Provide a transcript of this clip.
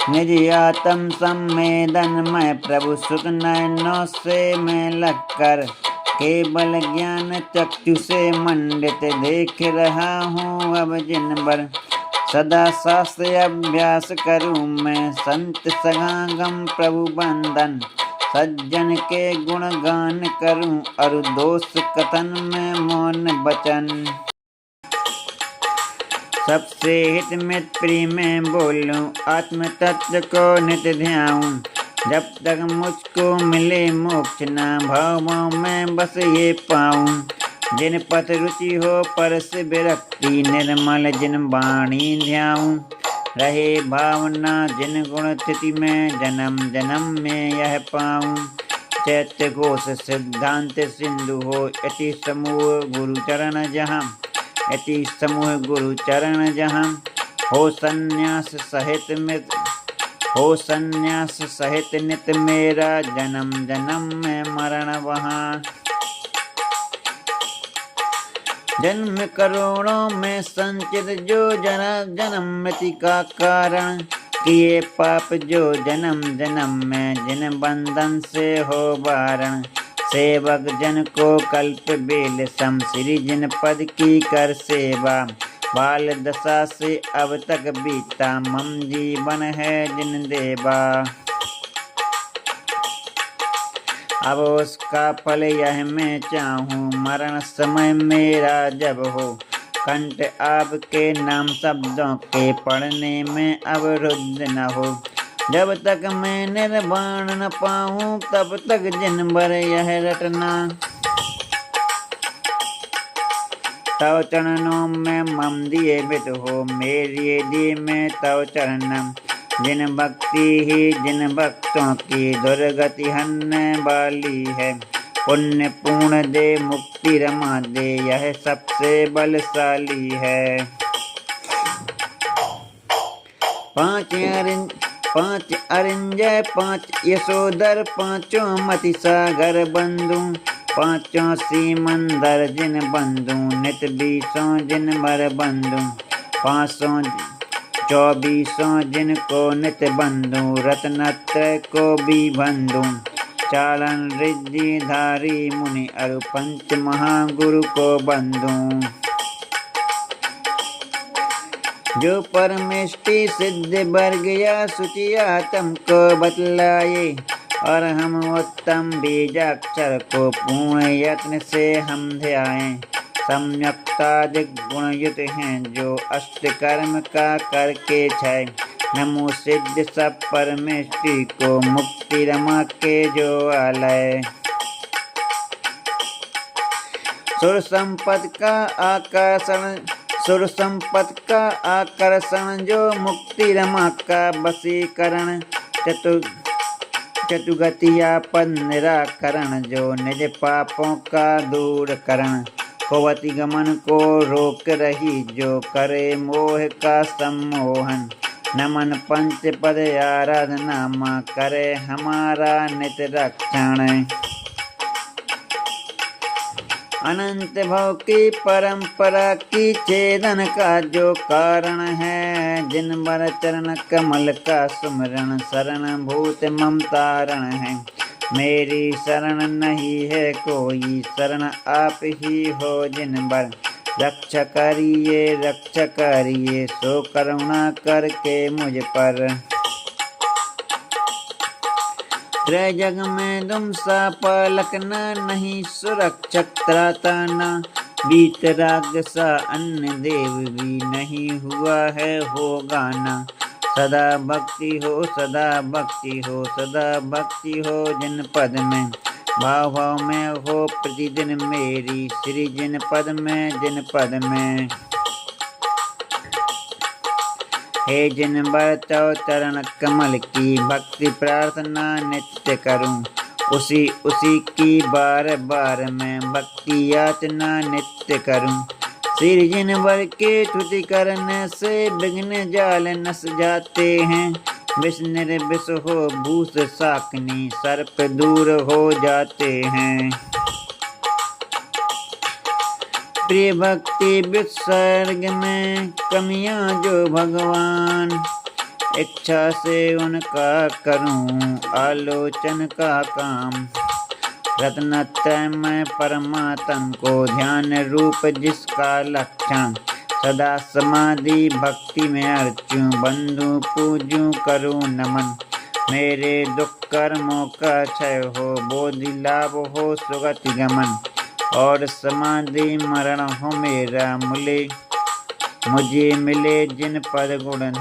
निज आत्म संवेदन मैं प्रभु सुत नयनों से मैं लगकर केवल ज्ञान चक्षु से मंडित देख रहा हूँ अब जिन भर। सदा शास्त्र अभ्यास करूँ मैं संत सगागम प्रभु बंदन। सज्जन के गुण गान करूँ और दोष कथन में मौन वचन। सबसे हित मित प्रिय में बोलूं आत्म तत्व को नित ध्याऊं। जब तक मुझको मिले मोक्ष ना भावों में बस ये पाऊं। जिन पथ रुचि हो परस विरक्ति निर्मल जिन वाणी ध्याऊं। रहे भावना जिन गुण स्थिति में जन्म जन्म में यह पाऊं। चैत्य घोष सिद्धांत सिंधु हो यति समूह गुरु चरण जहाँ। यति समूह गुरु चरण जहाँ। हो संन्यास सहित नित मेरा जन्म जन्म में मरण वहाँ। जन्म करोड़ों में संचित जो जन्म मृत्यु का कारण। किए पाप जो जन्म जन्म में जिन बंधन से हो वारण। सेवक जन को कल्प बेल सम श्री जिन पद की कर सेवा। बाल दशा से अब तक बीता मम जीवन है जिन देवा। अब उसका फल यह मैं चाहूँ मरण समय मेरा जब हो। कंठ आपके नाम शब्दों के पढ़ने में अवरुद्ध न हो। जब तक मैं निर्वाण न पाऊँ तब तक जिन भर यह रटना। तव चरणों में मम दिए बित हो मेरी दी में तव चरणम। जिन भक्ति ही जिन भक्तों की दुर्गति हन्ने वाली है। पुण्य पूर्ण दे मुक्ति रमा दे यह सबसे बलशाली है। पांच अरिंजय पांच यशोधर पांचों मति सागर बंधु। पांचों सीमंदर जिन बंधु नित बीसों जिन भर बंधु। 524 जिनको नित बंधु रत्नत्रय को भी बंधु। चालन रिद्धि धारी मुनि अरु पंच महागुरु को बंधु। जो परमेष्टि सिद्ध वर्ग या सुचिया तुमको बतलाए। और हम उत्तम बीजाक्षर को पूर्ण यत्न से हम ध्याएं। सम्यक्ताधिक गुणयुत हैं जो अष्ट कर्म का करके क्षय। नमो सिद्ध सब परमेष्टि को मुक्ति रमा के जो आलय। सुर संपद का आकर्षण जो मुक्ति रमा का वशीकरण। चतुगतिया पद निराकरण जो निज पापों का दूर करण। कुवति गमन को रोक रही जो करे मोह का सम्मोहन। नमन पंच पद आराधना माँ करे हमारा नित रक्षण। अनंत भव की परंपरा की छेदन का जो कारण है। जिन बर चरण कमल का सुमरण शरण भूत ममतारण है। मेरी शरण नहीं है कोई शरण आप ही हो जिन बर। रक्षा करिए सो करुणा करके मुझ पर। त्रय जग में तुम सा पालकना नहीं सुरक्षक त्राता न। वीतराग सा अन्य देव भी नहीं हुआ है होगा न। सदा भक्ति हो सदा भक्ति हो सदा भक्ति हो जिन पद में। भाव भाव में हो प्रतिदिन मेरी श्री जिन पद में। हे जिन बर तव चरण कमल की भक्ति प्रार्थना नित्य करूं। उसी की बार बार मैं भक्ति याचना नित्य करूं। श्री जिन बर के स्तुति करने से विघ्न जाल नस जाते हैं। विष निर्विष हो भूष शाकिनी सर्प दूर हो जाते हैं। प्रिय भक्ति विसर्ग में कमियां जो भगवान। इच्छा से उनका करूं आलोचन का काम। रत्नत्रय में परमात्म को ध्यान रूप जिसका लक्षण, सदा समाधि भक्ति में अर्चूं बंधु पूजूं करूं नमन। मेरे दुख कर्मों का क्षय हो, बोधि लाभ हो सुगति गमन, और समाधि मरण हो मेरा मुझे मिले जिन पद गुण।